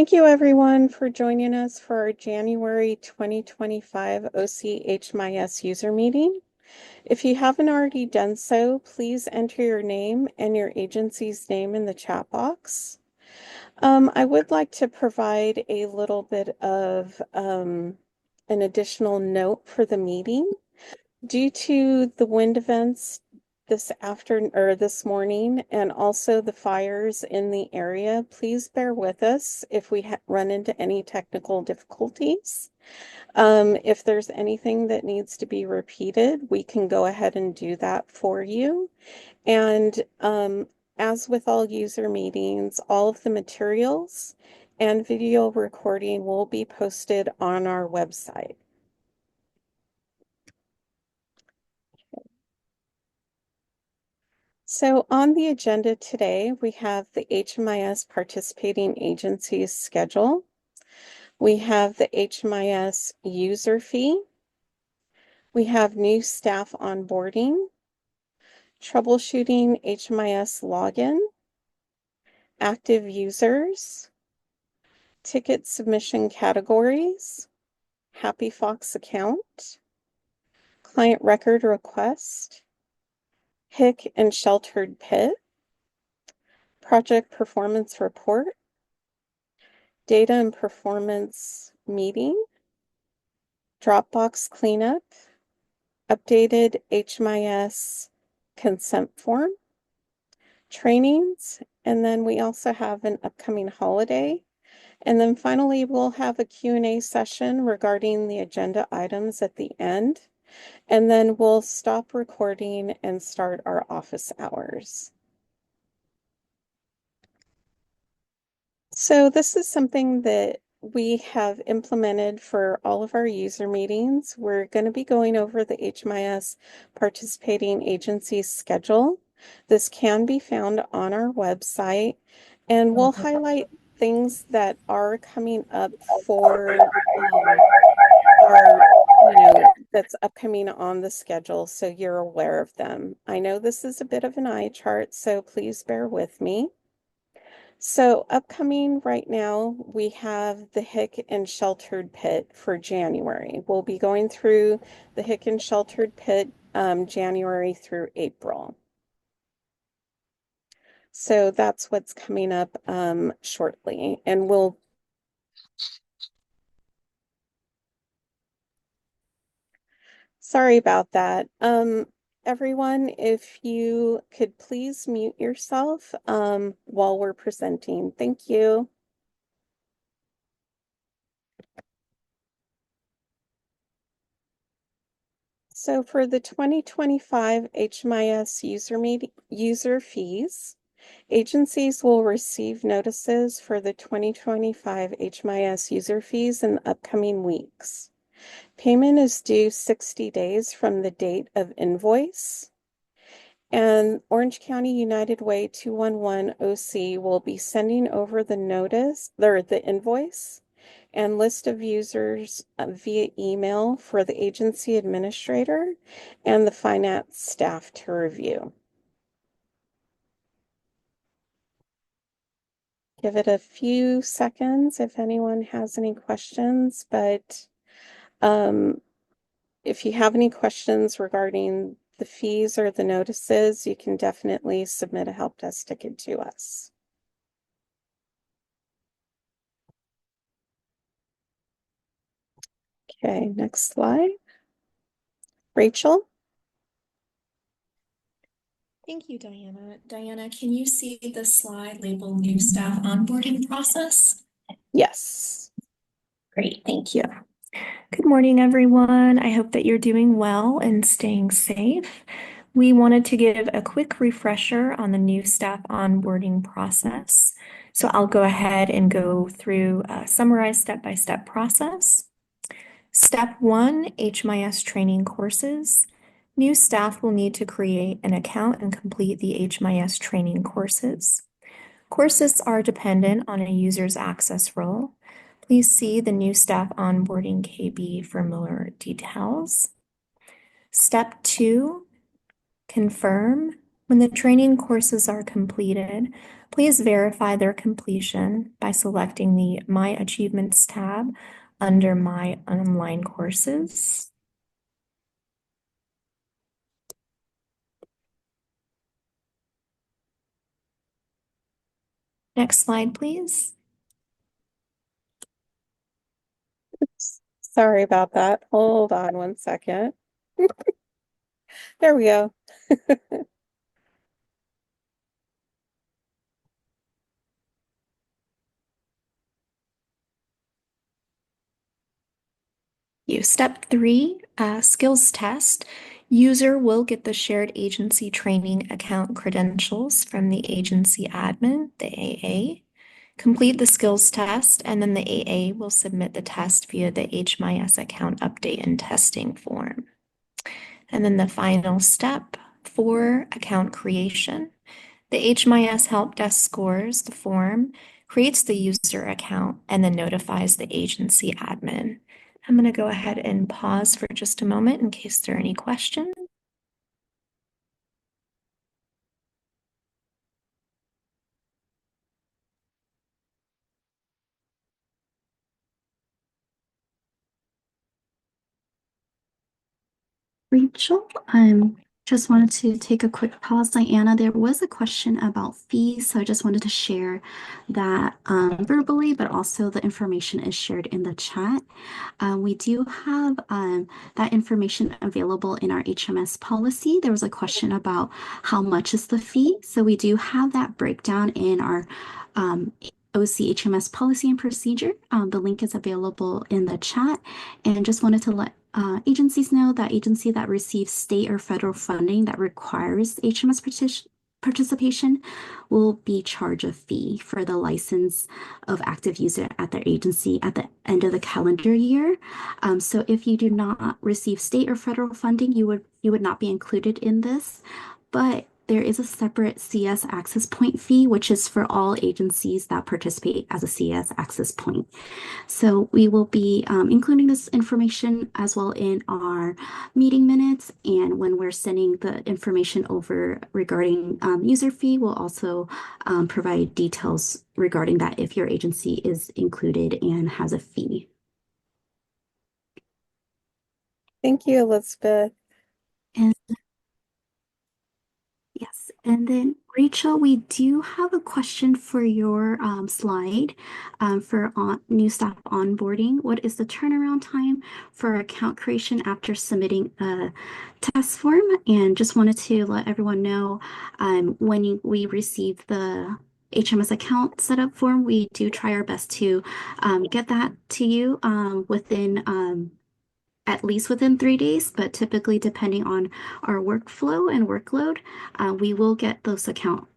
Thank you everyone for joining us for our January 2025 OC HMIS user meeting. If you haven't already done so, please enter your name and your agency's name in the chat box. I would like to provide a little bit of an additional note for the meeting. Due to the wind events this morning and also the fires in the area, please bear with us if we run into any technical difficulties. If there's anything that needs to be repeated, we can go ahead and do that for you. And as with all user meetings, all of the materials and video recording will be posted on our website. So on the agenda today, we have the HMIS participating agencies schedule. We have the HMIS user fee. We have new staff onboarding, troubleshooting HMIS login, active users, ticket submission categories, Happy Fox account, client record request, HIC and sheltered pit, project performance report, data and performance meeting, Dropbox cleanup, updated HMIS consent form, trainings, and then we also have an upcoming holiday. And then finally, we'll have a Q&A session regarding the agenda items at the end. And then we'll stop recording and start our office hours. So this is something that we have implemented for all of our user meetings. We're going to be going over the HMIS participating agencies schedule. This can be found on our website, and we'll highlight things that are coming up for that's upcoming on the schedule, so you're aware of them. I know this is a bit of an eye chart, so please bear with me. So upcoming right now, we have the HIC and sheltered pit for January. We'll be going through the HIC and sheltered pit January through April. So that's what's coming up shortly, and we'll sorry about that. Everyone, if you could please mute yourself while we're presenting. Thank you. So for the 2025 HMIS user fees, agencies will receive notices for the 2025 HMIS user fees in the upcoming weeks. Payment is due 60 days from the date of invoice. And Orange County United Way 211 OC will be sending over the invoice and list of users via email for the agency administrator and the finance staff to review. Give it a few seconds if anyone has any questions, but if you have any questions regarding the fees or the notices, you can definitely submit a help desk ticket to us. Okay, next slide. Rachel? Thank you, Diana. Diana, can you see the slide labeled New Staff Onboarding Process? Yes. Great, thank you. Good morning, everyone. I hope that you're doing well and staying safe. We wanted to give a quick refresher on the new staff onboarding process. So I'll go ahead and go through a summarized step-by-step process. Step 1, HMIS training courses. New staff will need to create an account and complete the HMIS training courses. Courses are dependent on a user's access role. Please see the new staff onboarding KB for more details. Step 2, confirm. When the training courses are completed, Please verify their completion by selecting the My Achievements tab under My Online Courses. Next slide, please. Sorry about that. Hold on one second. There we go. Step 3, skills test. User will get the shared agency training account credentials from the agency admin, the AA. Complete the skills test, and then the AA will submit the test via the HMIS account update and testing form. And then the final step 4, account creation. The HMIS help desk scores the form, creates the user account, and then notifies the agency admin. I'm going to go ahead and pause for just a moment in case there are any questions. Rachel, just wanted to take a quick pause. Diana, there was a question about fees, so I just wanted to share that verbally, but also the information is shared in the chat. We do have that information available in our HMS policy. There was a question about how much is the fee. So we do have that breakdown in our OC HMS policy and procedure. The link is available in the chat, and just wanted to let agencies know that agency that receives state or federal funding that requires HMS participation will be charged a fee for the license of active user at their agency at the end of the calendar year. So if you do not receive state or federal funding, you would not be included in this. But there is a separate CS access point fee, which is for all agencies that participate as a CS access point. So we will be including this information as well in our meeting minutes. And when we're sending the information over regarding user fee, we'll also provide details regarding that if your agency is included and has a fee. Thank you, Elizabeth. And yes, and then Rachel, we do have a question for your slide for new staff onboarding. What is the turnaround time for account creation after submitting a test form? And just wanted to let everyone know when we receive the HMS account setup form, we do try our best to get that to you within at least within 3 days, but typically depending on our workflow and workload, we will get those account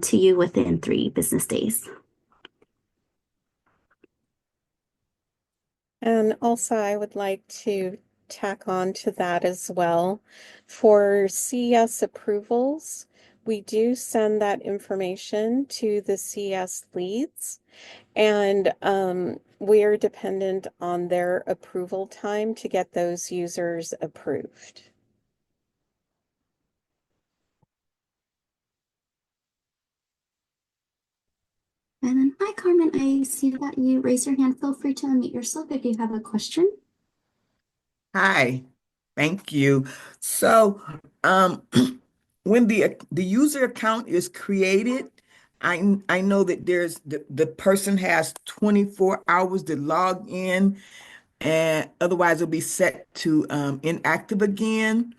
to you within 3 business days. And also, I would like to tack on to that as well. For CS approvals, we do send that information to the CS leads, and we are dependent on their approval time to get those users approved. And then, hi, Carmen. I see that you raised your hand. Feel free to unmute yourself if you have a question. Hi, thank you. So, when the user account is created, I know that there's the person has 24 hours to log in, and otherwise it'll be set to inactive again.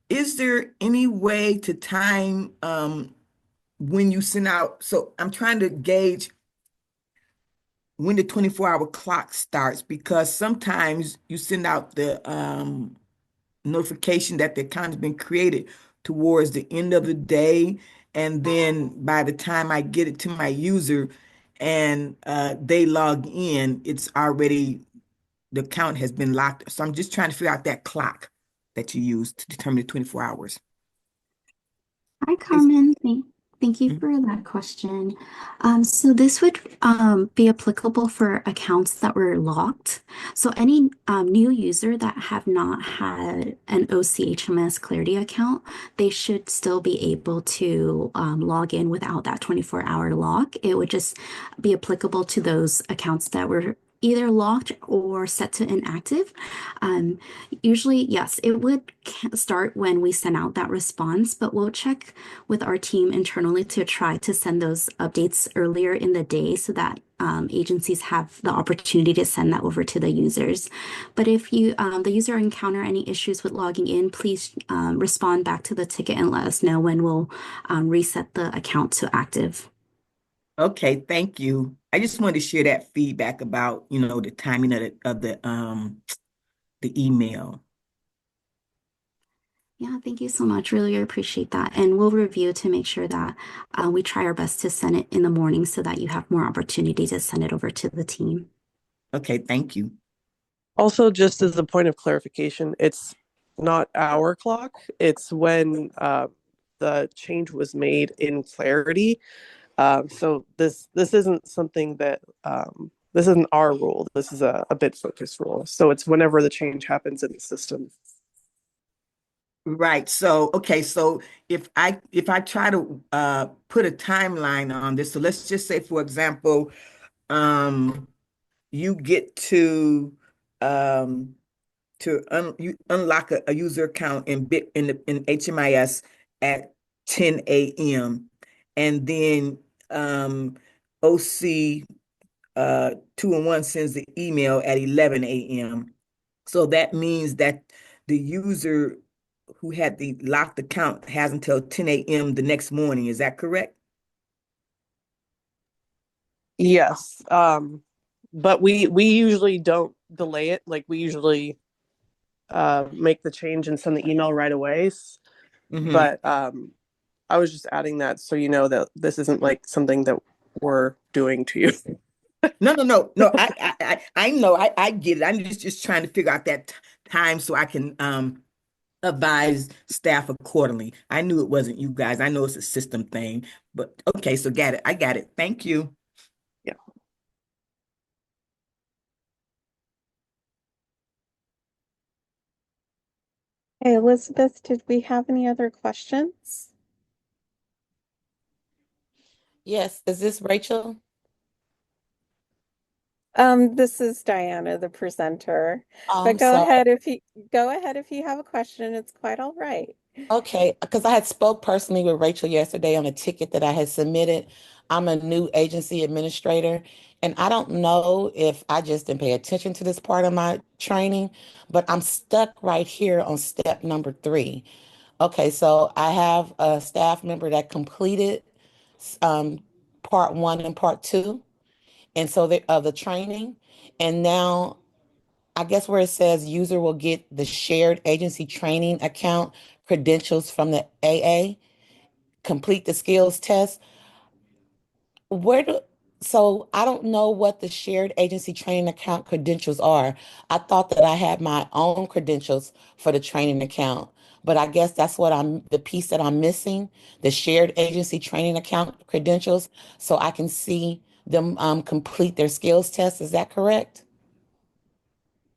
Is there any way to time when you send out? So I'm trying to gauge when the 24-hour clock starts because sometimes you send out the notification that the account has been created towards the end of the day. And then by the time I get it to my user and they log in, it's already, the account has been locked. So I'm just trying to figure out that clock that you use to determine the 24 hours. Hi, Carmen. Thank you for that question. So this would be applicable for accounts that were locked. So any new user that have not had an OCHMS Clarity account, they should still be able to log in without that 24-hour lock. It would just be applicable to those accounts that were either locked or set to inactive. Um, Usually, yes, it would start when we send out that response, but we'll check with our team internally to try to send those updates earlier in the day so that agencies have the opportunity to send that over to the users. But if the user encounter any issues with logging in, please respond back to the ticket and let us know when we'll reset the account to active. Okay, thank you. I just wanted to share that feedback about, the timing of the email. Yeah, thank you so much. Really appreciate that. And we'll review to make sure that we try our best to send it in the morning so that you have more opportunity to send it over to the team. Okay, thank you. Also, just as a point of clarification, it's not our clock. It's when the change was made in Clarity. So this isn't something that this isn't our rule. This is a bit focused rule. So it's whenever the change happens in the system. Right. So, okay. So if I try to put a timeline on this, so let's just say, for example, um, you get um, you unlock a user account in HMIS at 10 a.m. and then OC 2-in-1 sends the email at 11 a.m. So that means that the user who had the locked account has until 10 a.m. the next morning. Is that correct? Yes. But we usually don't delay it. Like we usually make the change and send the email right away. Mm-hmm. But I was just adding that so you know that this isn't like something that we're doing to you. No, no, no, no. I know. I get it. I'm just trying to figure out that time so I can advise staff accordingly. I knew it wasn't you guys. I know it's a system thing, but okay. So got it. I got it. Thank you. Yeah. Hey, Elizabeth, did we have any other questions? Yes, is this Rachel? This is Diana, the presenter. But I'm sorry. go ahead if you have a question. It's quite all right. Okay, because I had spoke personally with Rachel yesterday on a ticket that I had submitted. I'm a new agency administrator, and I don't know if I just didn't pay attention to this part of my training, but I'm stuck right here on step number 3. Okay, so I have a staff member that completed um, part 1 and part 2, and so of the training, and now I guess where it says user will get the shared agency training account credentials from the AA, complete the skills test. Where do, so I don't know what the shared agency training account credentials are. I thought that I had my own credentials for the training account, but I guess that's the piece that I'm missing, the shared agency training account credentials, so I can see them complete their skills test. Is that correct?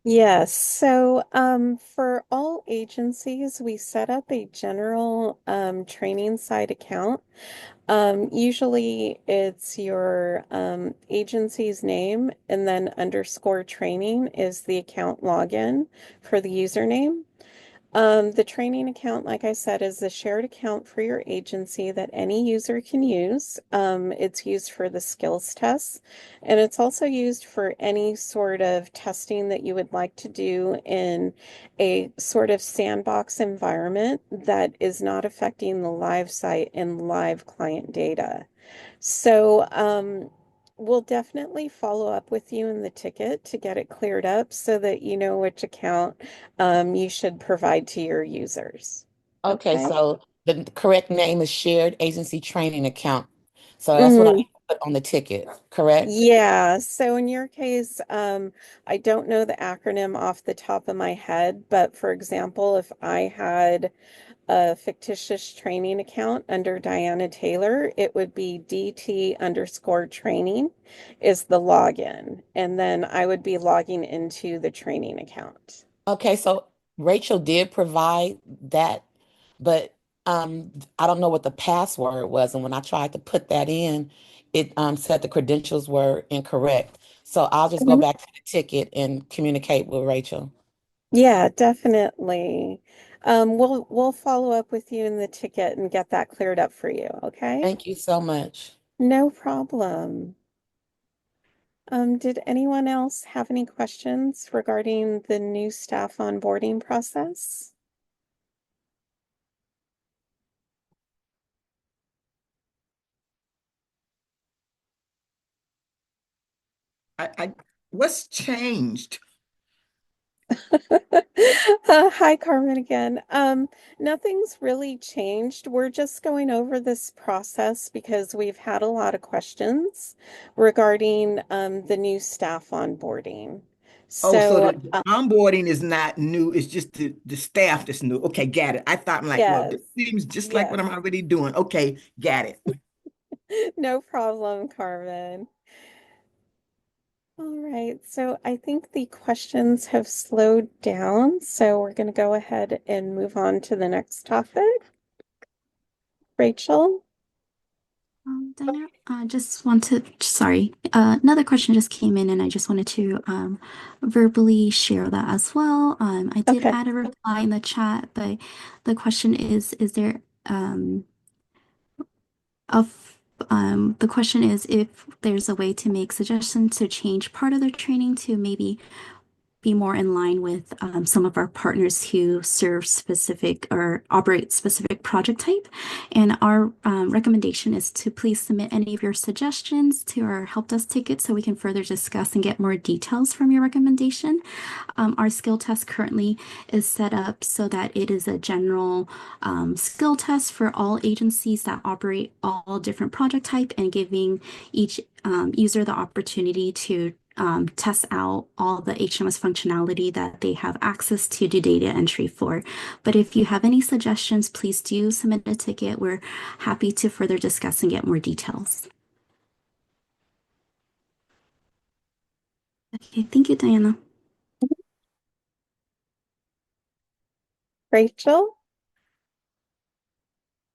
Yes, so for all agencies, we set up a general training site account. Usually it's your agency's name and then underscore training is the account login for the username. The training account, like I said, is the shared account for your agency that any user can use. It's used for the skills tests, and it's also used for any sort of testing that you would like to do in a sort of sandbox environment that is not affecting the live site and live client data. So, we'll definitely follow up with you in the ticket to get it cleared up so that you know which account you should provide to your users. Okay, Okay. so the correct name is shared agency training account. So that's what I Mm-hmm. put on the ticket, correct? Yeah, so in your case, I don't know the acronym off the top of my head, but for example, if I had a fictitious training account under Diana Taylor, it would be DT underscore training is the login. And then I would be logging into the training account. Okay, so Rachel did provide that, but I don't know what the password was. And when I tried to put that in, it said the credentials were incorrect. So I'll just go Mhm. back to the ticket and communicate with Rachel. Yeah, definitely. We'll follow up with you in the ticket and get that cleared up for you, okay? Thank you so much. No problem. Did anyone else have any questions regarding the new staff onboarding process? I what's changed? Hi, Carmen again. Nothing's really changed. We're just going over this process because we've had a lot of questions regarding the new staff onboarding. Oh, so So, the onboarding is not new, it's just the staff that's new. Okay, got it. I thought I'm like, well, yes, this seems just like what yes, I'm already doing. Okay, got it. no problem, Carmen. All right, so I think the questions have slowed down, so we're going to go ahead and move on to the next topic. Rachel? Diana, I just want to, sorry, another question just came in and I just wanted to verbally share that as well. I did Okay. add a reply in the chat, but the question is there of the question is if there's a way to make suggestions to change part of the training to maybe be more in line with some of our partners who serve specific or operate specific project type. And our recommendation is to please submit any of your suggestions to our help desk ticket so we can further discuss and get more details from your recommendation. Our skill test currently is set up so that it is a general skill test for all agencies that operate all different project type and giving each user the opportunity to test out all the HMS functionality that they have access to do data entry for. But if you have any suggestions, please do submit a ticket. We're happy to further discuss and get more details. Okay, thank you, Diana. Rachel?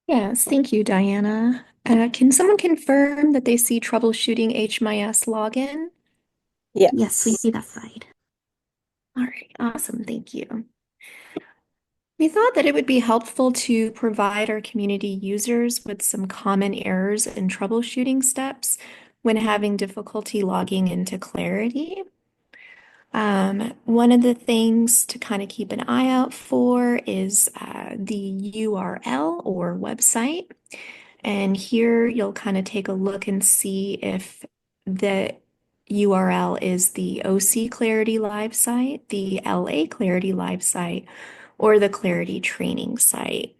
Yes, thank you, Diana. Can someone confirm that they see troubleshooting HMIS login? Yes, we Yes. see that side. All right, awesome, thank you. We thought that it would be helpful to provide our community users with some common errors and troubleshooting steps when having difficulty logging into Clarity. One of the things to kind of keep an eye out for is the URL or website. And here you'll kind of take a look and see if the URL is the OC Clarity Live site, the LA Clarity Live site, or the Clarity Training site.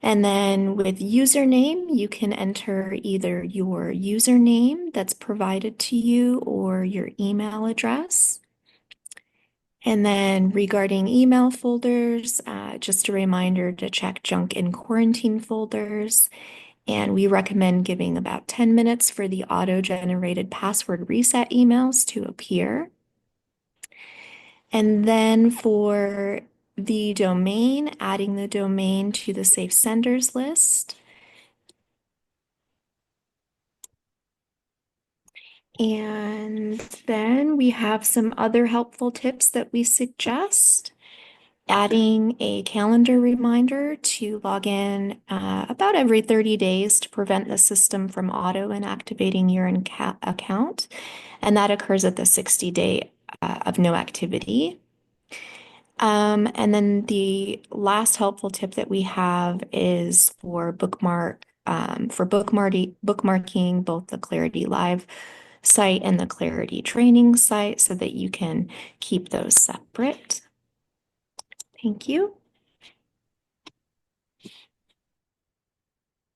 And then with username, you can enter either your username that's provided to you or your email address. And then regarding email folders, just a reminder to check junk and quarantine folders. And we recommend giving about 10 minutes for the auto-generated password reset emails to appear. And then for the domain, adding the domain to the safe senders list. And then we have some other helpful tips that we suggest. Adding a calendar reminder to log in about every 30 days to prevent the system from auto inactivating your account. And that occurs at the 60-day of no activity. And then the last helpful tip that we have is for bookmarking both the Clarity Live site and the Clarity Training site so that you can keep those separate. Thank you.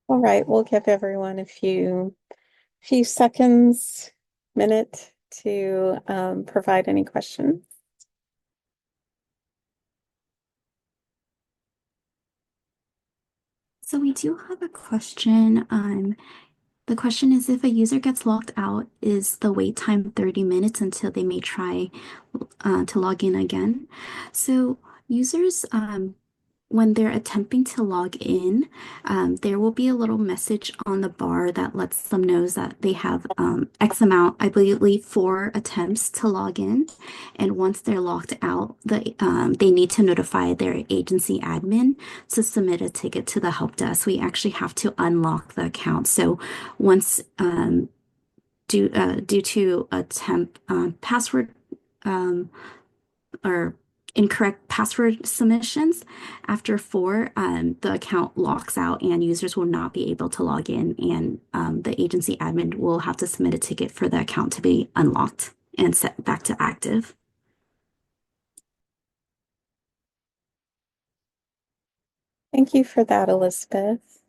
All right, we'll give everyone a few few seconds, minute to provide any questions. So we do have a question. The question is, if a user gets logged out, is the wait time 30 minutes until they may try to log in again? So users, when they're attempting to log in, there will be a little message on the bar that lets them know that they have X amount, I believe 4 attempts to log in. And once they're logged out, they need to notify their agency admin to submit a ticket to the help desk. We actually have to unlock the account. So once due to attempt password or incorrect password submissions, after 4, the account locks out and users will not be able to log in, and the agency admin will have to submit a ticket for the account to be unlocked and set back to active. Thank you for that, Elizabeth.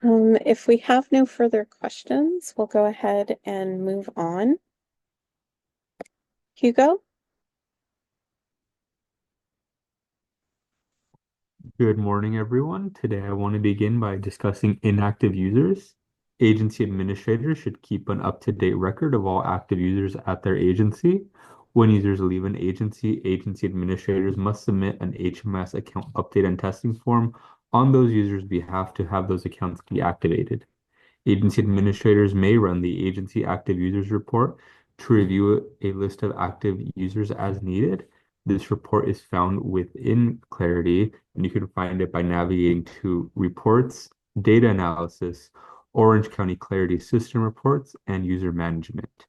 If we have no further questions, we'll go ahead and move on. Hugo? Good morning, everyone. Today I want to begin by discussing inactive users. Agency administrators should keep an up-to-date record of all active users at their agency. When users leave an agency, agency administrators must submit an HMIS account update and testing form on those users' behalf to have those accounts deactivated. Agency administrators may run the agency active users report to review a list of active users as needed. This report is found within Clarity, and you can find it by navigating to Reports, Data Analysis, Orange County Clarity System Reports, and User Management.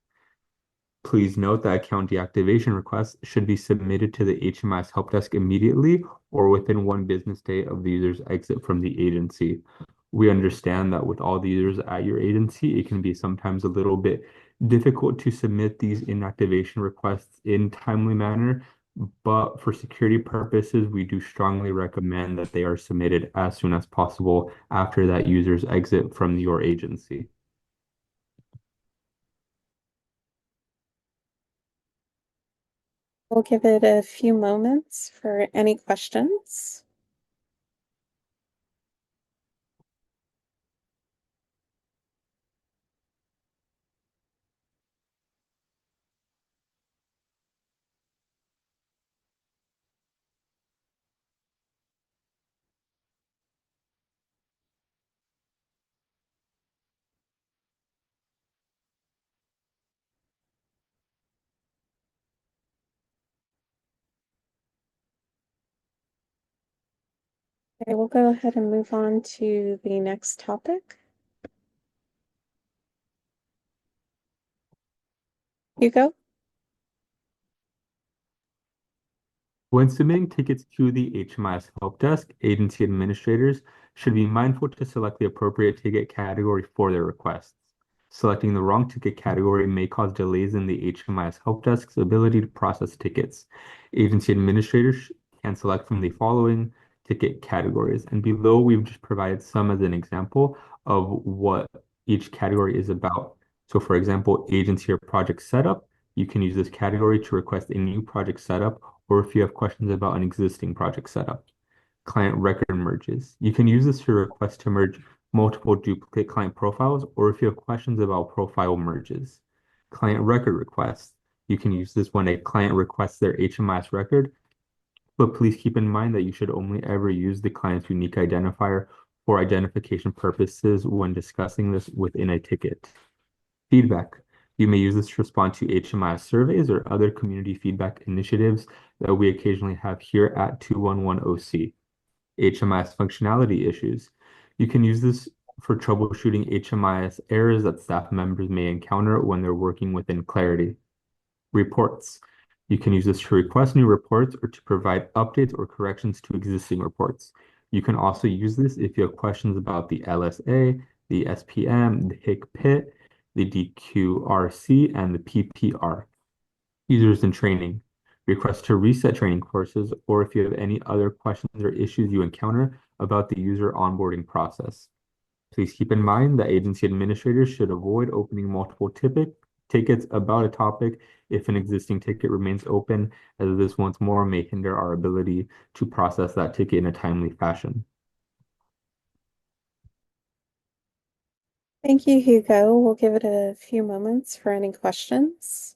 Please note that account deactivation requests should be submitted to the HMIS help desk immediately or within 1 business day of the user's exit from the agency. We understand that with all the users at your agency, it can be sometimes a little bit difficult to submit these inactivation requests in timely manner, but for security purposes, we do strongly recommend that they are submitted as soon as possible after that user's exit from your agency. We'll give it a few moments for any questions. Okay, we'll go ahead and move on to the next topic. Hugo? When submitting tickets to the HMIS help desk, agency administrators should be mindful to select the appropriate ticket category for their requests. Selecting the wrong ticket category may cause delays in the HMIS help desk's ability to process tickets. Agency administrators can select from the following ticket categories, and below we've just provided some as an example of what each category is about. So for example, agency or project setup, you can use this category to request a new project setup, or if you have questions about an existing project setup. Client record merges. You can use this to request to merge multiple duplicate client profiles, or if you have questions about profile merges. Client record requests. You can use this when a client requests their HMIS record, but please keep in mind that you should only ever use the client's unique identifier for identification purposes when discussing this within a ticket. Feedback. You may use this to respond to HMIS surveys or other community feedback initiatives that we occasionally have here at 211OC. HMIS functionality issues. You can use this for troubleshooting HMIS errors that staff members may encounter when they're working within Clarity. Reports. You can use this to request new reports or to provide updates or corrections to existing reports. You can also use this if you have questions about the LSA, the SPM, the HIC-PIT, the DQRC, and the PPR. Users in training. Request to reset training courses, or if you have any other questions or issues you encounter about the user onboarding process. Please keep in mind that agency administrators should avoid opening multiple tickets about a topic if an existing ticket remains open, as this once more may hinder our ability to process that ticket in a timely fashion. Thank you, Hugo. We'll give it a few moments for any questions.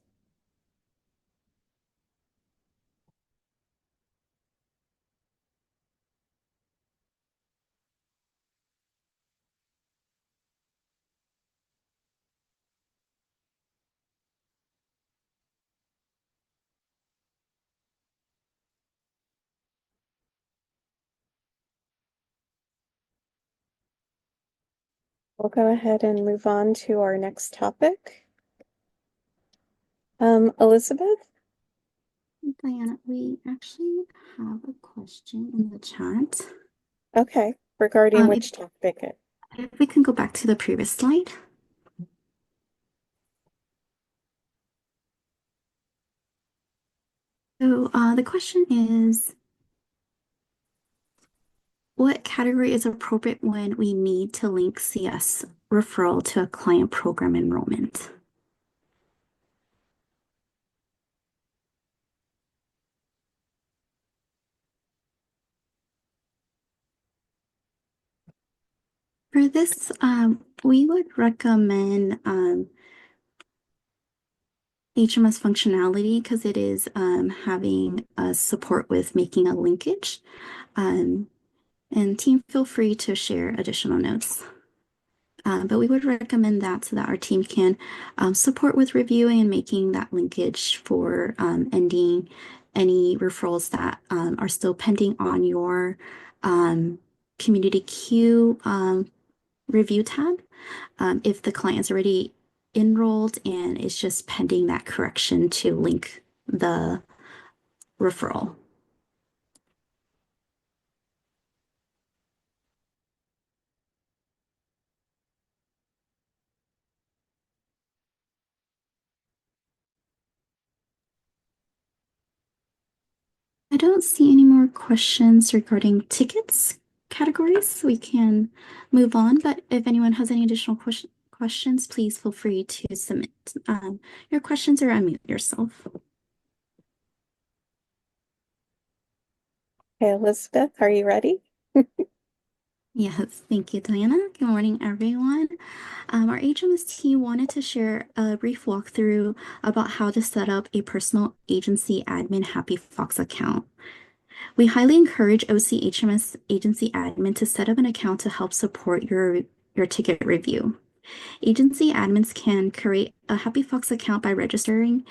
We'll go ahead and move on to our next topic. Elizabeth? Diana, we actually have a question in the chat. Okay, regarding If, which topic? if we can go back to the previous slide. So the question is, what category is appropriate when we need to link CS referral to a client program enrollment? For this, we would recommend HMS functionality because it is having support with making a linkage. And team, feel free to share additional notes. But we would recommend that so that our team can support with reviewing and making that linkage for ending any referrals that are still pending on your community queue review tab. If the client's already enrolled and it's just pending that correction to link the referral. I don't see any more questions regarding tickets categories. We can move on, but if anyone has any additional questions, please feel free to submit your questions or unmute yourself. Okay, Elizabeth, are you ready? Yes, thank you, Diana. Good morning, everyone. Our HMS team wanted to share a brief walkthrough about how to set up a personal agency admin Happy Fox account. We highly encourage OCHMS agency admin to set up an account to help support your ticket review. Agency admins can create a Happy Fox account by registering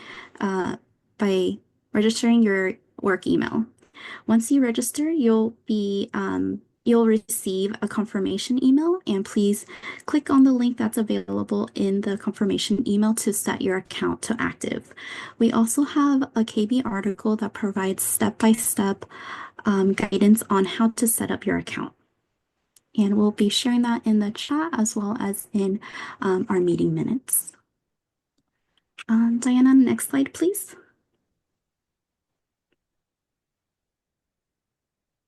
your work email. Once you register, you'll receive a confirmation email, and please click on the link that's available in the confirmation email to set your account to active. We also have a KB article that provides step-by-step guidance on how to set up your account. And we'll be sharing that in the chat as well as in our meeting minutes. Diana, next slide, please.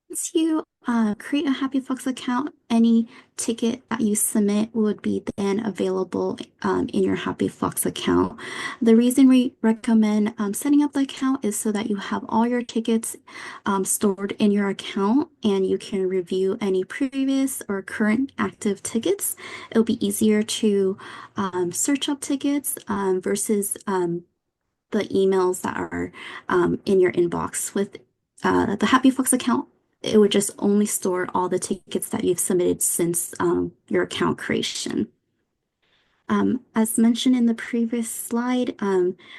Once you create a Happy Fox account, any ticket that you submit would be then available in your Happy Fox account. The reason we recommend setting up the account is so that you have all your tickets stored in your account and you can review any previous or current active tickets. It'll be easier to search up tickets versus the emails that are in your inbox. With the Happy Fox account, it would just only store all the tickets that you've submitted since your account creation. As mentioned in the previous slide,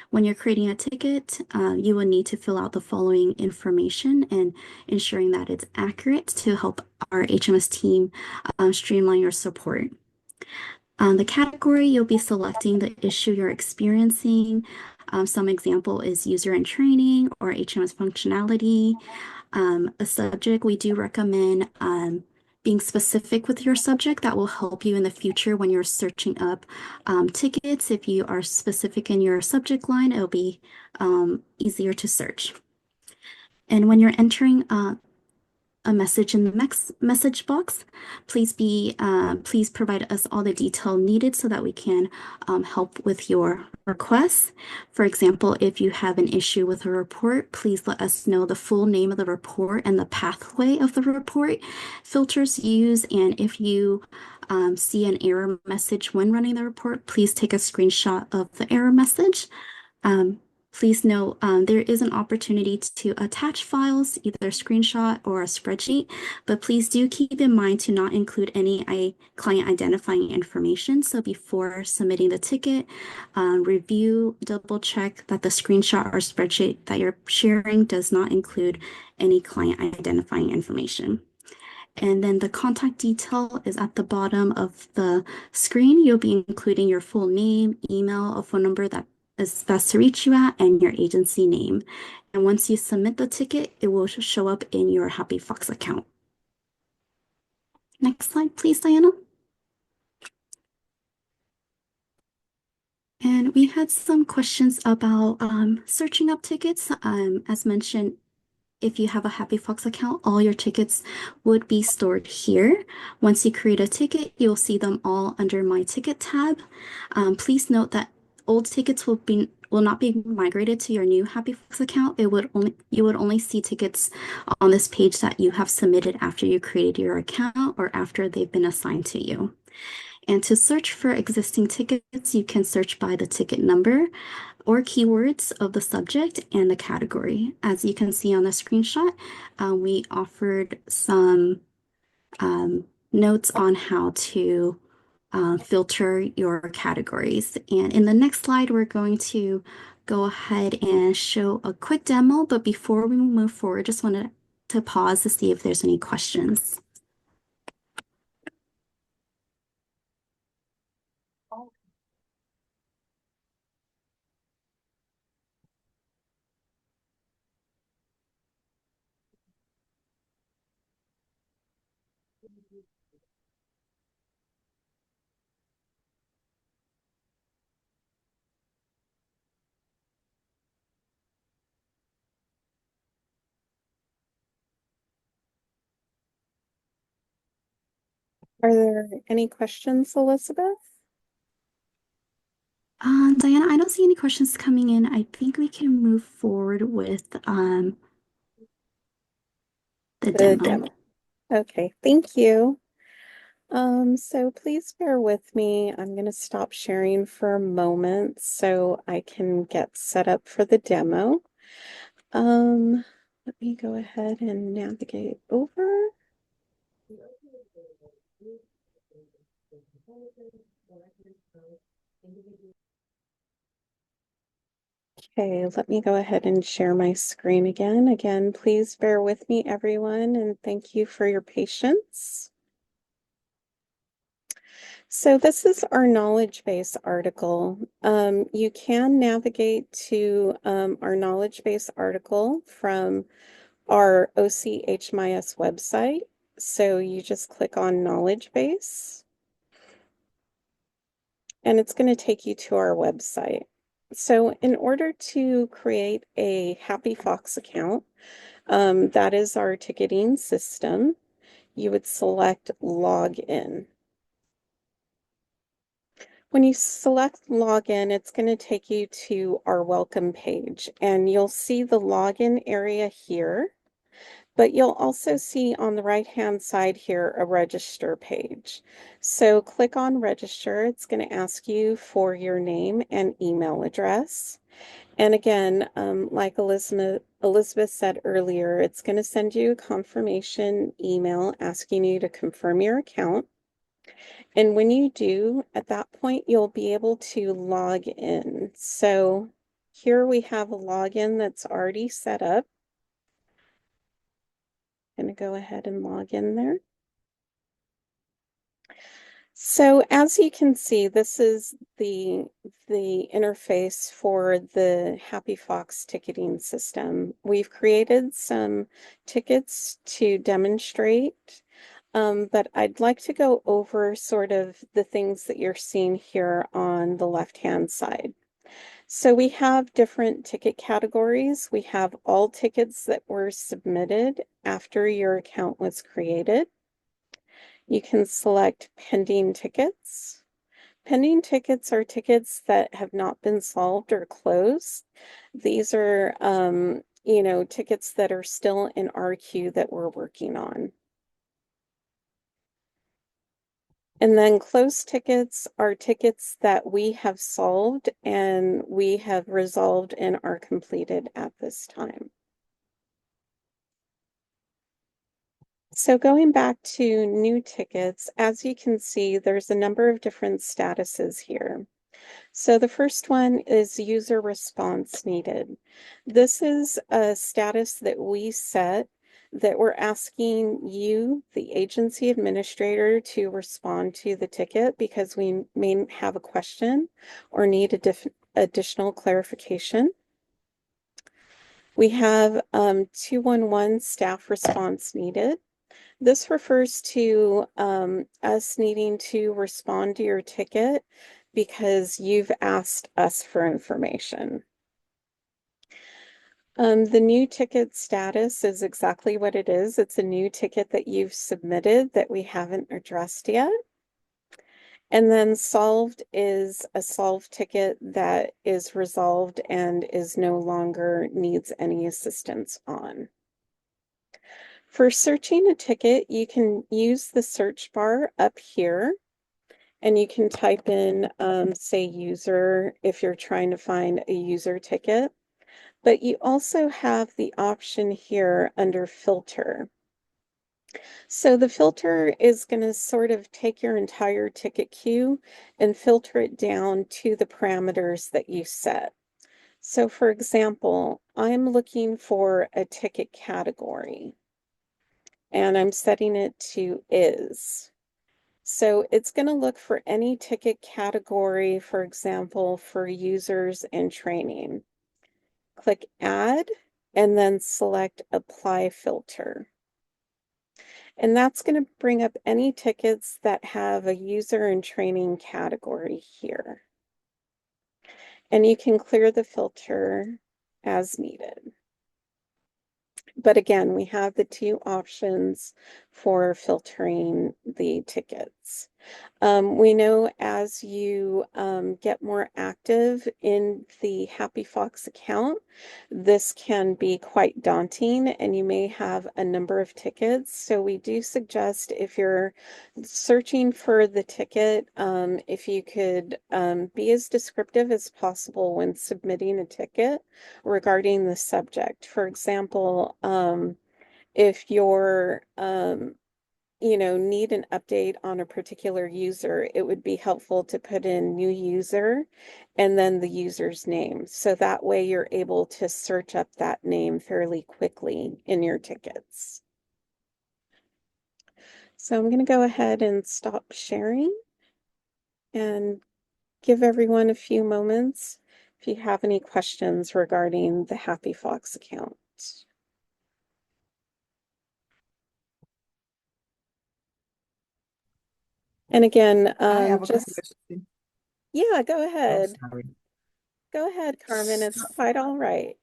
when you're creating a ticket, you will need to fill out the following information and ensuring that it's accurate to help our HMS team streamline your support. The category, you'll be selecting the issue you're experiencing. Some example is user and training or HMS functionality. A subject, we do recommend being specific with your subject. That will help you in the future when you're searching up tickets. If you are specific in your subject line, it'll be easier to search. And when you're entering a message in the message box. Please provide us all the detail needed so that we can help with your requests. For example, if you have an issue with a report, please let us know the full name of the report and the pathway of the report filters used. And if you see an error message when running the report, please take a screenshot of the error message. Please note there is an opportunity to attach files, either a screenshot or a spreadsheet, but please do keep in mind to not include any client identifying information. So before submitting the ticket, review, double check that the screenshot or spreadsheet that you're sharing does not include any client identifying information. And then the contact detail is at the bottom of the screen. You'll be including your full name, email, a phone number that is best to reach you at, and your agency name. And once you submit the ticket, it will show up in your Happy Fox account. Next slide, please, Diana. And we had some questions about searching up tickets. As mentioned, if you have a Happy Fox account, all your tickets would be stored here. Once you create a ticket, you'll see them all under My Ticket tab. Please note that old tickets will not be migrated to your new Happy Fox account. You would only see tickets on this page that you have submitted after you created your account or after they've been assigned to you. And to search for existing tickets, you can search by the ticket number or keywords of the subject and the category. As you can see on the screenshot, we offered some notes on how to filter your categories. And in the next slide, we're going to go ahead and show a quick demo. But before we move forward, just wanted to pause to see if there's any questions. Are there any questions, Elizabeth? Diana, I don't see any questions coming in. I think we can move forward with the demo. Okay, thank you. So please bear with me. I'm going to stop sharing for a moment so I can get set up for the demo. Let me go ahead and navigate over. Okay, let me go ahead and share my screen again. Again, please bear with me, everyone, and thank you for your patience. So this is our knowledge base article. You can navigate to our knowledge base article from our OCHMIS website. So you just click on knowledge base and it's going to take you to our website. So in order to create a Happy Fox account, that is our ticketing system, you would select login. When you select login, it's going to take you to our welcome page and you'll see the login area here, but you'll also see on the right-hand side here a register page. So click on register. It's going to ask you for your name and email address. And again, like Elizabeth said earlier, it's going to send you a confirmation email asking you to confirm your account. And when you do, at that point, you'll be able to log in. So here we have a login that's already set up. I'm going to go ahead and log in there. So as you can see, this is the interface for the Happy Fox ticketing system. We've created some tickets to demonstrate, but I'd like to go over sort of the things that you're seeing here on the left-hand side. So we have different ticket categories. We have all tickets that were submitted after your account was created. You can select pending tickets. Pending tickets are tickets that have not been solved or closed. These are, tickets that are still in our queue that we're working on. And then closed tickets are tickets that we have solved and we have resolved and are completed at this time. So going back to new tickets, as you can see, there's a number of different statuses here. So the first one is user response needed. This is a status that we set that we're asking you, the agency administrator, to respond to the ticket because we may have a question or need additional clarification. We have 211 staff response needed. This refers to us needing to respond to your ticket because you've asked us for information. The new ticket status is exactly what it is. It's a new ticket that you've submitted that we haven't addressed yet. And then solved is a solved ticket that is resolved and is no longer needs any assistance on. For searching a ticket, you can use the search bar up here and you can type in, say, user if you're trying to find a user ticket. But you also have the option here under filter. So the filter is going to sort of take your entire ticket queue and filter it down to the parameters that you set. So for example, I'm looking for a ticket category and I'm setting it to is. So it's going to look for any ticket category, for example, for users and training. Click add and then select apply filter. And that's going to bring up any tickets that have a user and training category here. And you can clear the filter as needed. But again, we have the two options for filtering the tickets. We know as you get more active in the Happy Fox account, this can be quite daunting and you may have a number of tickets. So we do suggest if you're searching for the ticket, if you could be as descriptive as possible when submitting a ticket regarding the subject. For example, if you're need an update on a particular user, it would be helpful to put in new user and then the user's name. So that way you're able to search up that name fairly quickly in your tickets. So I'm going to go ahead and stop sharing and give everyone a few moments if you have any questions regarding the Happy Fox account. And again, I have a just, question. yeah, go Oh, ahead. sorry. Go ahead, Carmen. It's quite all right.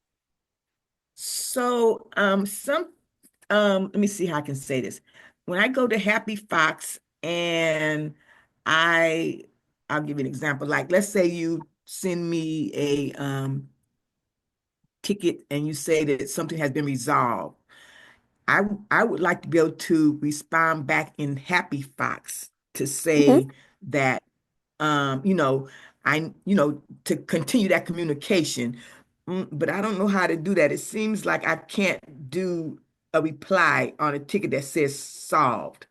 So, let me see how I can say this. When I go to Happy Fox and I, I'll give you an example. Like, let's say you send me a ticket and you say that something has been resolved. I would like to be able to respond back in Happy Fox to Mhm. say that you know, to continue that communication. But I don't know how to do that. It seems like I can't do a reply on a ticket that says solved.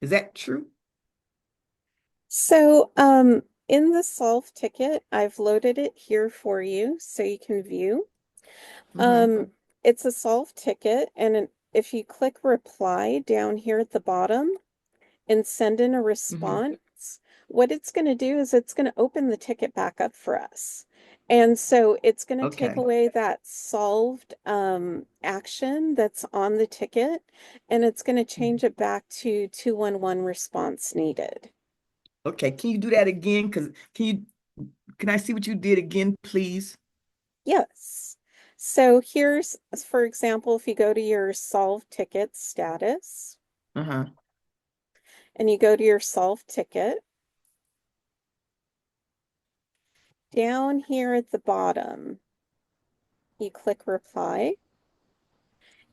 Is that true? So, in the solve ticket, I've loaded it here for you so you can view. Mm-hmm. It's a solve ticket, and if you click reply down here at the bottom and send in a Mm-hmm. response, what it's going to do is it's going to open the ticket back up for us. And so it's going to take Okay. away that solved action that's on the ticket, and it's going to change it back to 211 response needed. Okay. Can you do that again? Because can you Can I see what you did again, please? Yes. So here's, for example, if you go to your solved ticket status Uh-huh. and you go to your solved ticket, down here at the bottom, you click reply,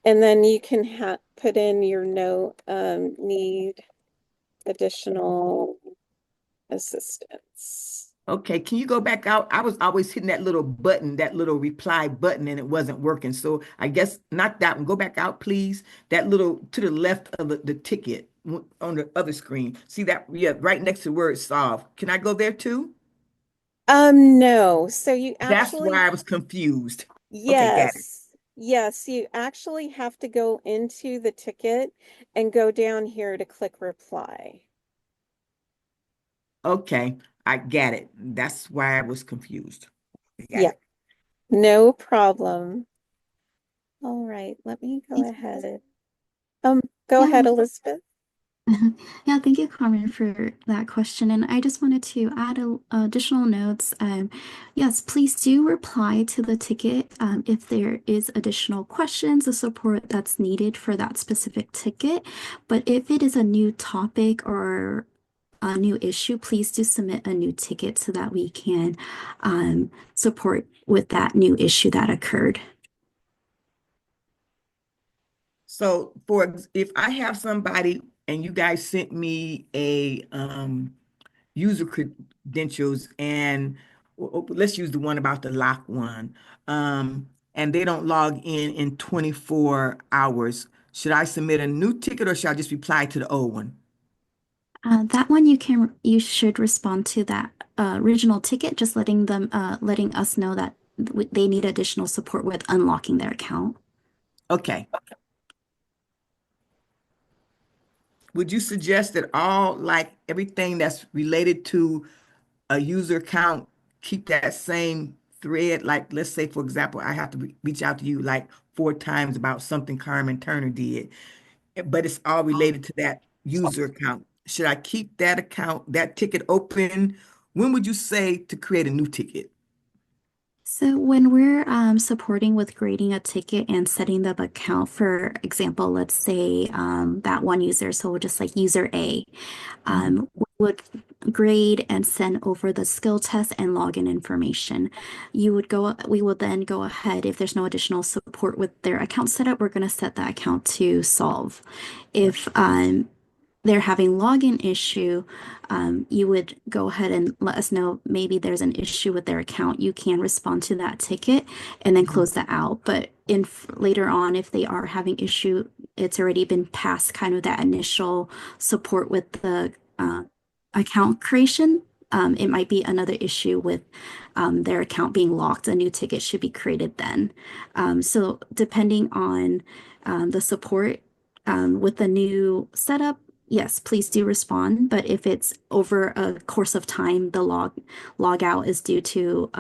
and then you can put in your note, need additional assistance. Okay, can you go back out? I was always hitting that little button, that little reply button, and it wasn't working. So I guess not that one. Go back out, please. That little to the left of the ticket on the other screen. See that? Yeah, right next to where it's solved. Can I go there too? No. So you That's actually, why I was confused. Okay, got it. yes, yes, you actually have to go into the ticket and go down here to click reply. Okay, I got it. That's why I was confused. I got Yeah, it. no problem. All right, let me go Thank ahead. Go Yeah, ahead, Elizabeth. yeah, thank you, Carmen, for that question. And I just wanted to add additional notes. Yes, please do reply to the ticket if there is additional questions or support that's needed for that specific ticket. But if it is a new topic or a new issue, please do submit a new ticket so that we can support with that new issue that occurred. So if I have somebody and you guys sent me a user credentials and let's use the one about the lock one, and they don't log in 24 hours, should I submit a new ticket or should I just reply to the old one? That one you should respond to that original ticket, just letting us know that they need additional support with unlocking their account. Okay. Would you suggest that all like everything that's related to a user account keep that same thread? Like, let's say, for example, I have to reach out to you like 4 times about something Carmen Turner did, but it's all related to that user account. Should I keep that account, that ticket open? When would you say to create a new ticket? So when we're supporting with grading a ticket and setting the account, for example, let's say that one user, so we'll just like user A, Mhm. we would grade and send over the skill test and login information. We would then go ahead, if there's no additional support with their account setup, we're going to set that account to solve. If they're having login issue, you would go ahead and let us know maybe there's an issue with their account. You can respond to that ticket and then Mhm. close that out. But in later on, if they are having issue, it's already been past kind of that initial support with the account creation. It might be another issue with their account being locked. A new ticket should be created then. So depending on the support with the new setup, yes, please do respond. But if it's over a course of time, the log out is due to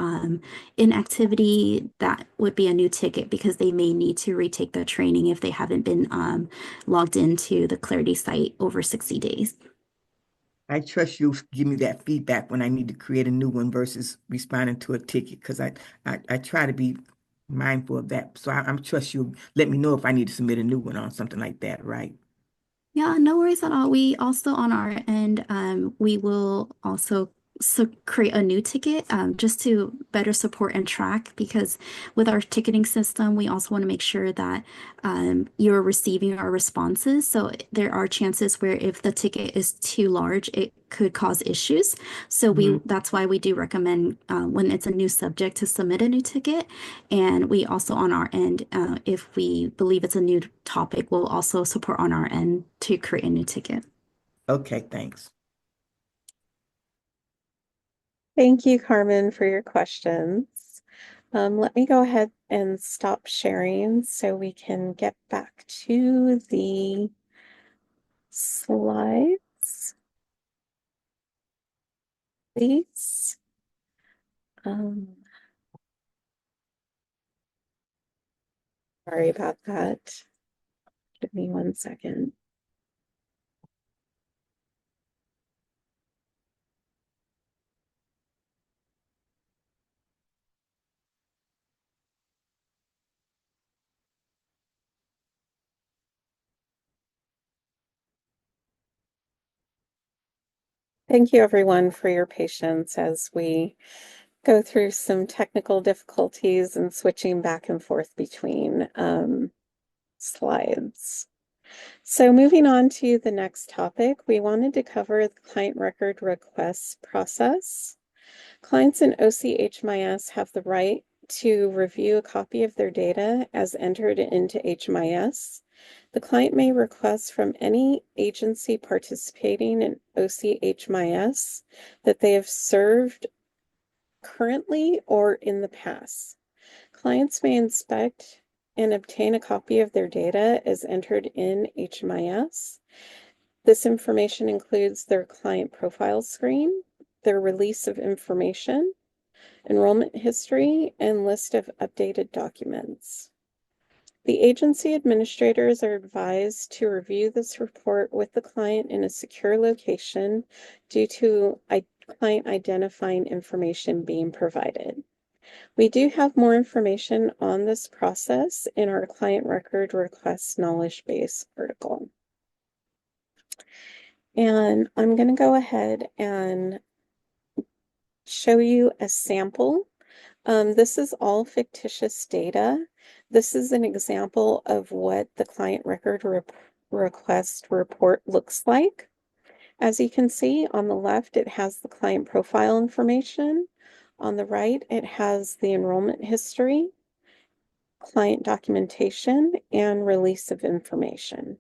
inactivity, that would be a new ticket because they may need to retake the training if they haven't been logged into the Clarity site over 60 days. I trust you give me that feedback when I need to create a new one versus responding to a ticket because I try to be mindful of that. So I'm trust you let me know if I need to submit a new one on something like that, right? Yeah, no worries at all. We also on our end, we will also create a new ticket just to better support and track because with our ticketing system, we also want to make sure that you're receiving our responses. So there are chances where if the ticket is too large, it could cause issues. So Mhm. that's why we do recommend when it's a new subject to submit a new ticket. And we also on our end, if we believe it's a new topic, we'll also support on our end to create a new ticket. Okay, thanks. Thank you, Carmen, for your questions. Let me go ahead and stop sharing so we can get back to the slides, please. Um, Sorry about that. Give me 1 second. Thank you, everyone, for your patience as we go through some technical difficulties and switching back and forth between slides. So moving on to the next topic, we wanted to cover the client record requests process. Clients in OCHMIS have the right to review a copy of their data as entered into HMIS. The client may request from any agency participating in OCHMIS that they have served currently or in the past. Clients may inspect and obtain a copy of their data as entered in HMIS. This information includes their client profile screen, their release of information, enrollment history, and list of updated documents. The agency administrators are advised to review this report with the client in a secure location due to client identifying information being provided. We do have more information on this process in our client record request knowledge base article. And I'm going to go ahead and show you a sample. This is all fictitious data. This is an example of what the client record request report looks like. As you can see, on the left, it has the client profile information. On the right, it has the enrollment history, client documentation, and release of information.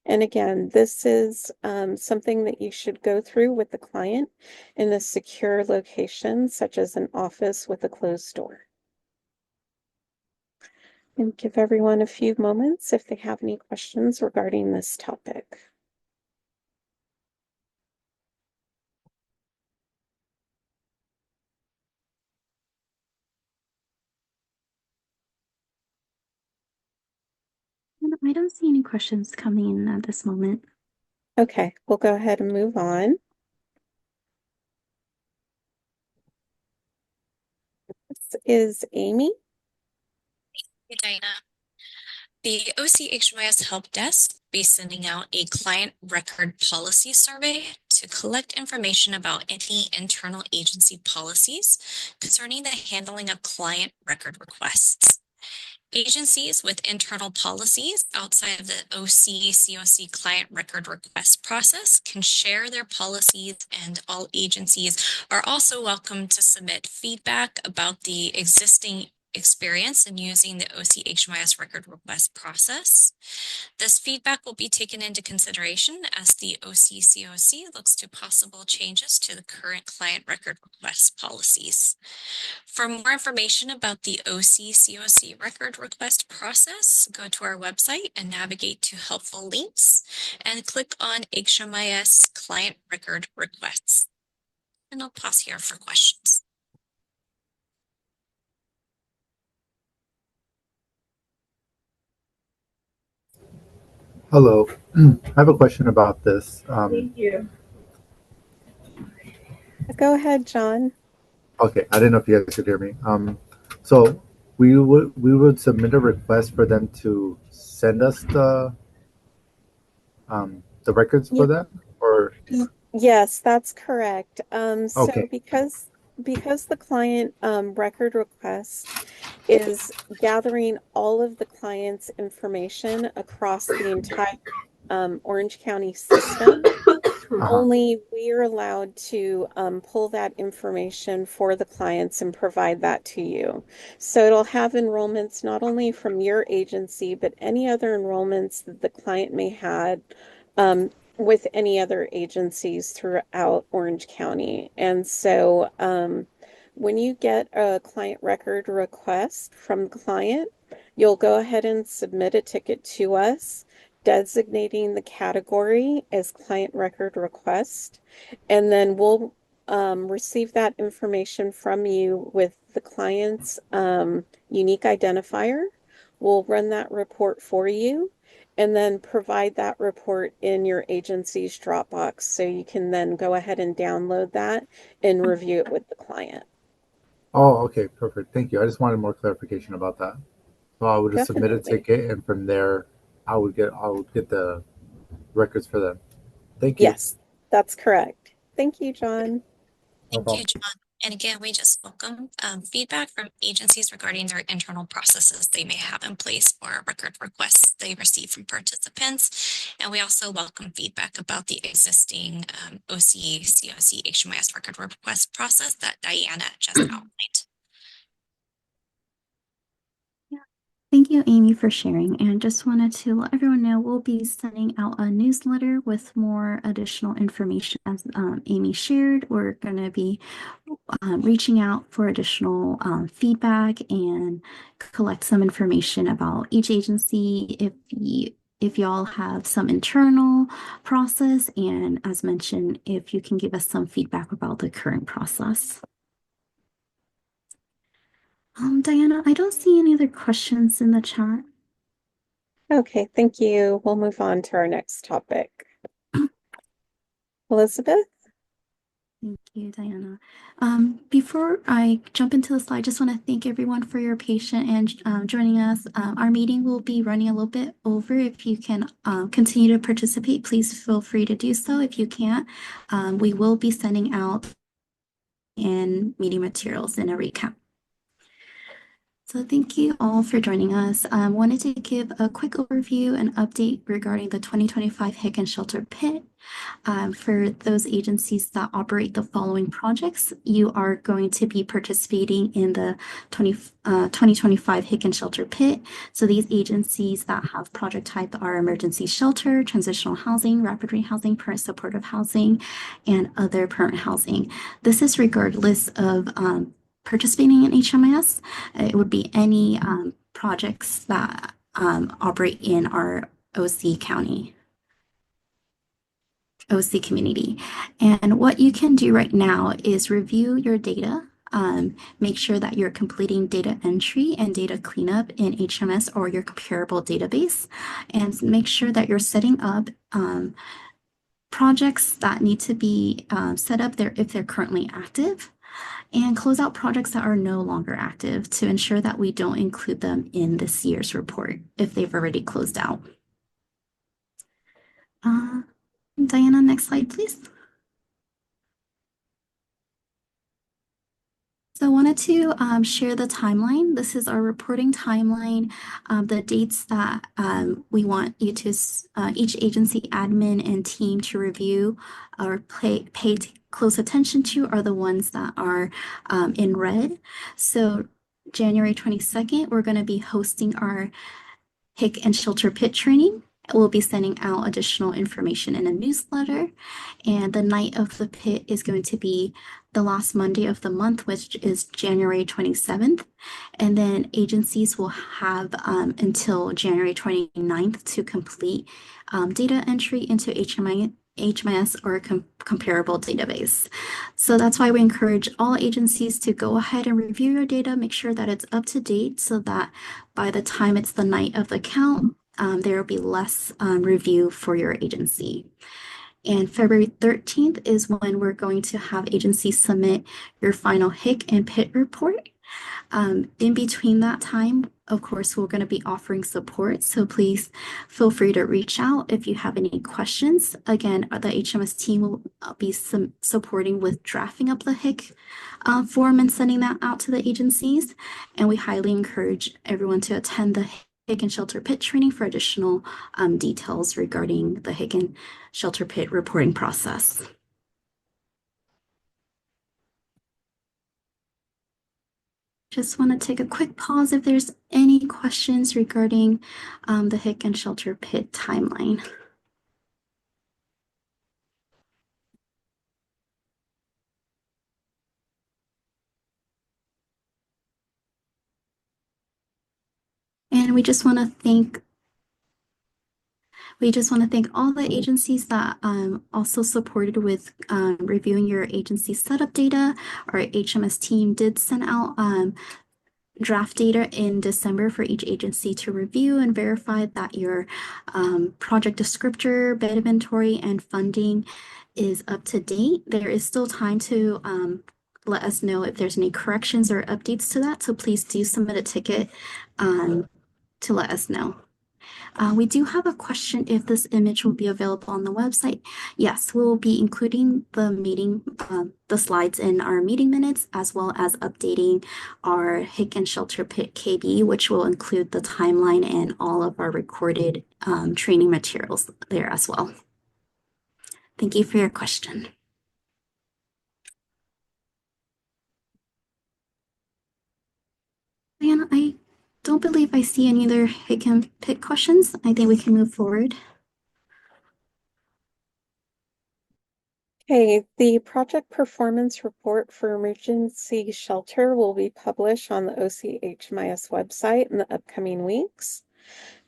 And again, this is something that you should go through with the client in a secure location, such as an office with a closed door. And give everyone a few moments if they have any questions regarding this topic. I don't see any questions coming in at this moment. Okay, we'll go ahead and move on. This is Amy. Hey, Diana. The OCHMIS Help Desk will be sending out a client record policy survey to collect information about any internal agency policies concerning the handling of client record requests. Agencies with internal policies outside of the OC/COC client record request process can share their policies, and all agencies are also welcome to submit feedback about the existing experience in using the OCHMIS record request process. This feedback will be taken into consideration as the OC/COC looks to possible changes to the current client record request policies. For more information about the OC/COC record request process, go to our website and navigate to helpful links and click on HMIS client record requests. And I'll pause here for questions. Hello, I have a question about this. Thank you. Go ahead, John. Okay, I didn't know if you guys could hear me. So we would submit a request for them to send us the records for that, or Yes, that's correct. So okay, because the client record request is gathering all of the client's information across the entire Orange County system, only we are allowed to pull that information for the clients and provide that to you. So it'll have enrollments not only from your agency, but any other enrollments that the client may have with any other agencies throughout Orange County. And so when you get a client record request from the client, you'll go ahead and submit a ticket to us, designating the category as client record request, and then we'll receive that information from you with the client's unique identifier. We'll run that report for you and then provide that report in your agency's Dropbox so you can then go ahead and download that and review it with the client. oh, okay, perfect. Thank you. I just wanted more clarification about that. So I would just submit a Definitely. ticket, and from there, I would get the records for them. Thank you. Yes, that's correct. Thank you, John. No Thank you, problem. John. And again, we just welcome feedback from agencies regarding their internal processes they may have in place for record requests they receive from participants. And we also welcome feedback about the existing OC, COC, HMIS record request process that Diana just outlined. Thank you, Amy, for sharing. And just wanted to let everyone know we'll be sending out a newsletter with more additional information as Amy shared. We're going to be reaching out for additional feedback and collect some information about each agency if y'all have some internal process, and as mentioned, if you can give us some feedback about the current process. Diana, I don't see any other questions in the chat. Okay, thank you. We'll move on to our next topic. Elizabeth? Thank you, Diana. Before I jump into the slide, I just want to thank everyone for your patience and joining us. Our meeting will be running a little bit over. If you can continue to participate, please feel free to do so. If you can't, we will be sending out in meeting materials in a recap. So thank you all for joining us. Wanted to give a quick overview and update regarding the 2025 HIC and Shelter PIT. For those agencies that operate the following projects, you are going to be participating in the 2025 HIC and Shelter PIT. So these agencies that have project type are emergency shelter, transitional housing, rapid rehousing, parent supportive housing, and other parent housing. This is regardless of participating in HMIS. It would be any projects that operate in our OC County. OC community. And what you can do right now is review your data, make sure that you're completing data entry and data cleanup in HMS or your comparable database, and make sure that you're setting up projects that need to be set up there if they're currently active, and close out projects that are no longer active to ensure that we don't include them in this year's report if they've already closed out. Diana, next slide, please. So I wanted to share the timeline. This is our reporting timeline, the dates that we want you to, each agency admin and team to review or pay close attention to are the ones that are in red. So January 22nd, we're going to be hosting our HIC and Shelter PIT training. We'll be sending out additional information in a newsletter. And the night of the PIT is going to be the last Monday of the month, which is January 27th. And then agencies will have until January 29th to complete data entry into HMIS or a comparable database. So that's why we encourage all agencies to go ahead and review your data, make sure that it's up to date so that by the time it's the night of the count, there will be less review for your agency. And February 13th is when we're going to have agencies submit your final HIC and PIT report. In between that time, of course, we're going to be offering support. So please feel free to reach out if you have any questions. Again, the HMS team will be supporting with drafting up the HIC form and sending that out to the agencies. And we highly encourage everyone to attend the HIC and Shelter PIT training for additional details regarding the HIC and Shelter PIT reporting process. Just want to take a quick pause if there's any questions regarding the HIC and Shelter PIT timeline. And we just want to thank all the agencies that also supported with reviewing your agency setup data. Our HMS team did send out draft data in December for each agency to review and verify that your project descriptor, bed inventory, and funding is up to date. There is still time to let us know if there's any corrections or updates to that. So please do submit a ticket to let us know. We do have a question if this image will be available on the website. Yes, we'll be including the slides in our meeting minutes, as well as updating our Hick and Shelter Pit KB, which will include the timeline and all of our recorded training materials there as well. Thank you for your question. And I don't believe I see any other Hick and Pit questions. I think we can move forward. Okay, the project performance report for emergency shelter will be published on the OCHMIS website in the upcoming weeks.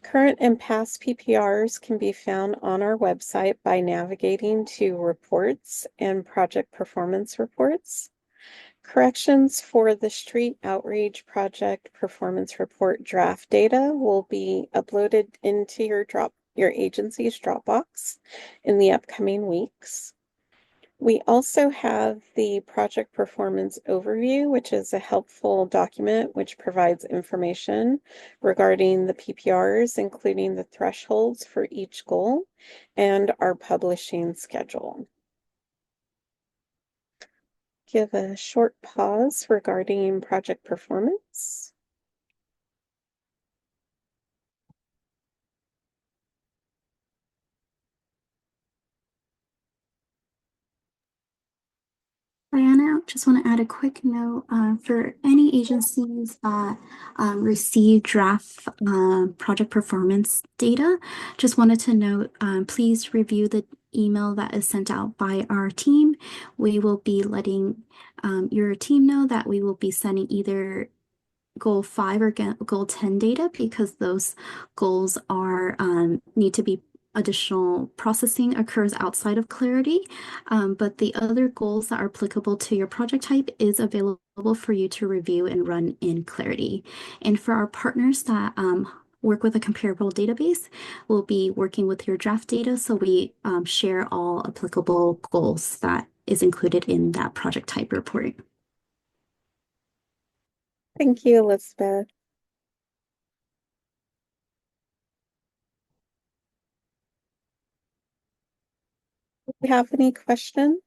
Current and past PPRs can be found on our website by navigating to reports and project performance reports. Corrections for the street outreach project performance report draft data will be uploaded into your agency's Dropbox in the upcoming weeks. We also have the project performance overview, which is a helpful document which provides information regarding the PPRs, including the thresholds for each goal and our publishing schedule. Give a short pause regarding project performance. Diana, just want to add a quick note for any agencies that receive draft project performance data. Just wanted to note, please review the email that is sent out by our team. We will be letting your team know that we will be sending either goal 5 or goal 10 data, because those goals are need to be additional processing occurs outside of Clarity, but the other goals that are applicable to your project type is available for you to review and run in Clarity. And for our partners that work with a comparable database, we'll be working with your draft data, so we share all applicable goals that is included in that project type report. Thank you, Elizabeth. Do we have any questions?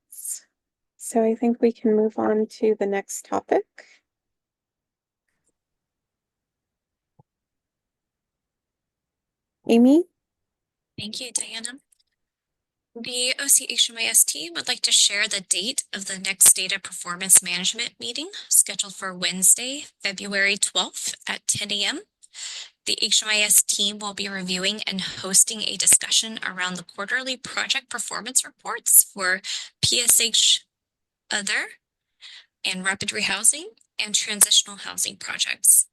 So I think we can move on to the next topic. Amy? Thank you, Diana. The OCHMIS team would like to share the date of the next data performance management meeting scheduled for Wednesday, February 12th at 10 a.m. The HMIS team will be reviewing and hosting a discussion around the quarterly project performance reports for PSH Other and Rapid Rehousing and Transitional Housing projects.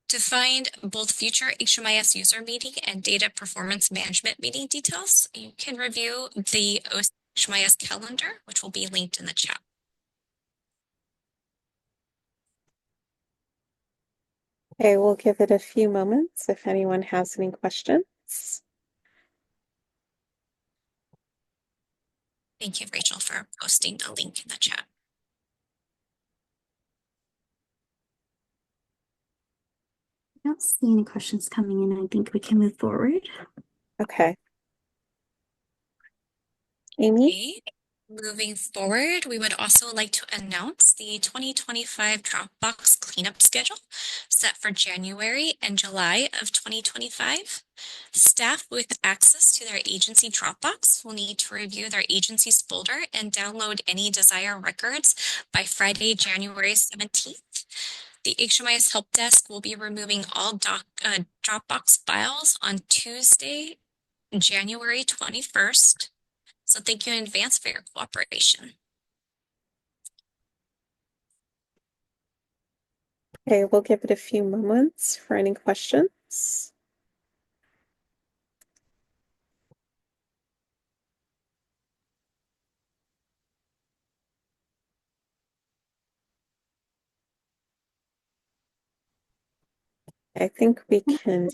To find both future HMIS user meeting and data performance management meeting details, you can review the HMIS calendar, which will be linked in the chat. Okay, we'll give it a few moments if anyone has any questions. Thank you, Rachel, for posting the link in the chat. I don't see any questions coming in. I think we can move forward. Okay. Amy? Okay. Moving forward, we would also like to announce the 2025 Dropbox cleanup schedule set for January and July of 2025. Staff with access to their agency Dropbox will need to review their agency's folder and download any desired records by Friday, January 17th. The HMIS Help Desk will be removing all Dropbox files on Tuesday, January 21st. So thank you in advance for your cooperation. Okay, we'll give it a few moments for any questions. I think we can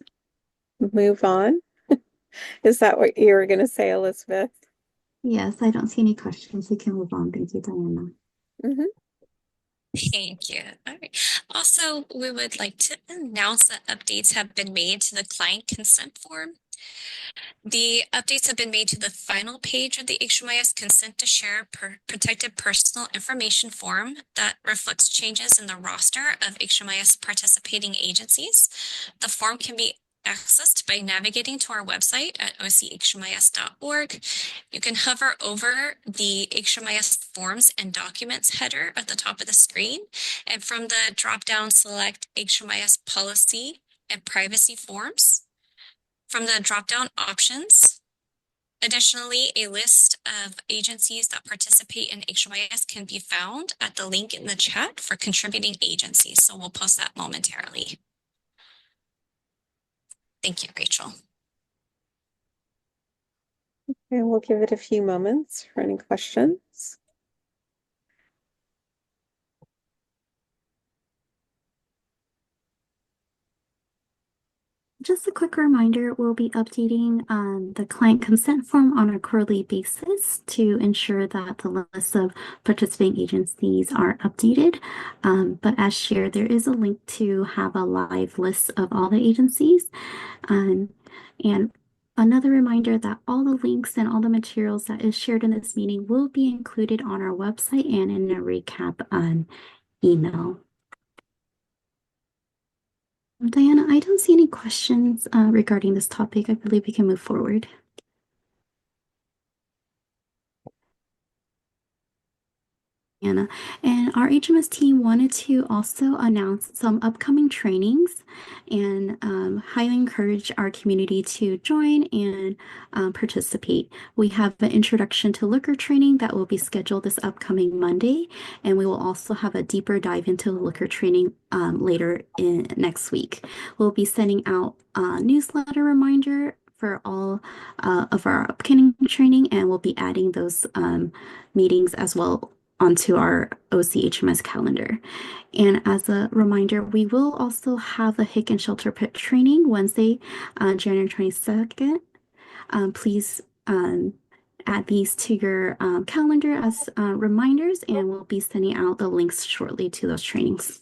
move on. Is that what you were going to say, Elizabeth? Yes, I don't see any questions. We can move on. Thank you, Diana. Mm-hmm. Thank you. All right. Also, we would like to announce that updates have been made to the client consent form. The updates have been made to the final page of the HMIS consent to share protected personal information form that reflects changes in the roster of HMIS participating agencies. The form can be accessed by navigating to our website at ochmis.org. You can hover over the HMIS forms and documents header at the top of the screen, and from the drop-down select HMIS policy and privacy forms. From the drop-down options, additionally, a list of agencies that participate in HMIS can be found at the link in the chat for contributing agencies. So we'll post that momentarily. Thank you, Rachel. Okay, we'll give it a few moments for any questions. Just a quick reminder, we'll be updating the client consent form on a quarterly basis to ensure that the list of participating agencies are updated. But as shared, there is a link to have a live list of all the agencies. And another reminder that all the links and all the materials that is shared in this meeting will be included on our website and in a recap email. Diana, I don't see any questions regarding this topic. I believe we can move forward. Anna. And our HMS team wanted to also announce some upcoming trainings and highly encourage our community to join and participate. We have an introduction to liquor training that will be scheduled this upcoming Monday, and we will also have a deeper dive into the liquor training later in next week. We'll be sending out a newsletter reminder for all of our upcoming training, and we'll be adding those meetings as well onto our OCHMS calendar. And as a reminder, we will also have a Hick and Shelter Pit training Wednesday, January 22nd. Please add these to your calendar as reminders, and we'll be sending out the links shortly to those trainings.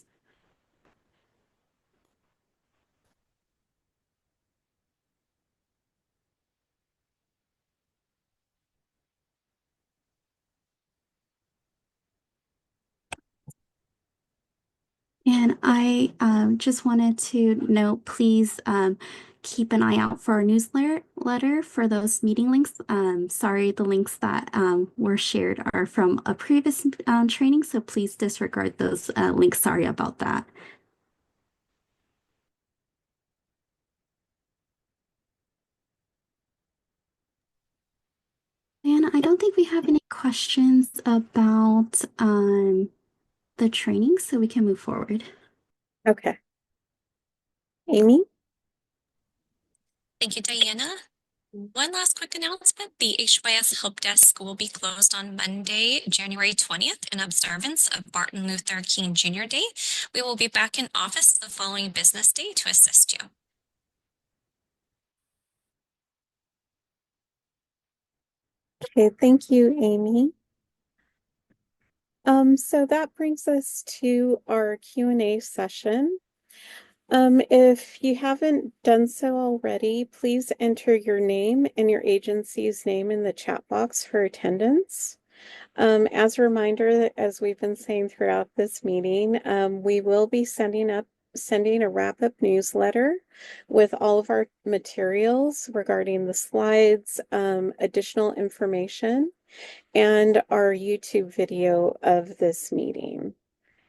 And I just wanted to note, please keep an eye out for our newsletter for those meeting links. Sorry, the links that were shared are from a previous training, so please disregard those links. Sorry about that. And I don't think we have any questions about the training, so we can move forward. Okay. Amy? Thank you, Diana. One last quick announcement. The HYS Help Desk will be closed on Monday, January 20th in observance of Martin Luther King Jr. Day. We will be back in office the following business day to assist you. Okay, thank you, Amy. So that brings us to our Q&A session. If you haven't done so already, please enter your name and your agency's name in the chat box for attendance. As a reminder, as we've been saying throughout this meeting, we will be sending a wrap-up newsletter with all of our materials regarding the slides, additional information, and our YouTube video of this meeting.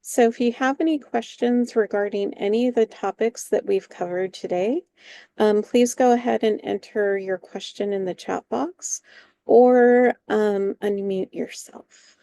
So if you have any questions regarding any of the topics that we've covered today, please go ahead and enter your question in the chat box or unmute yourself.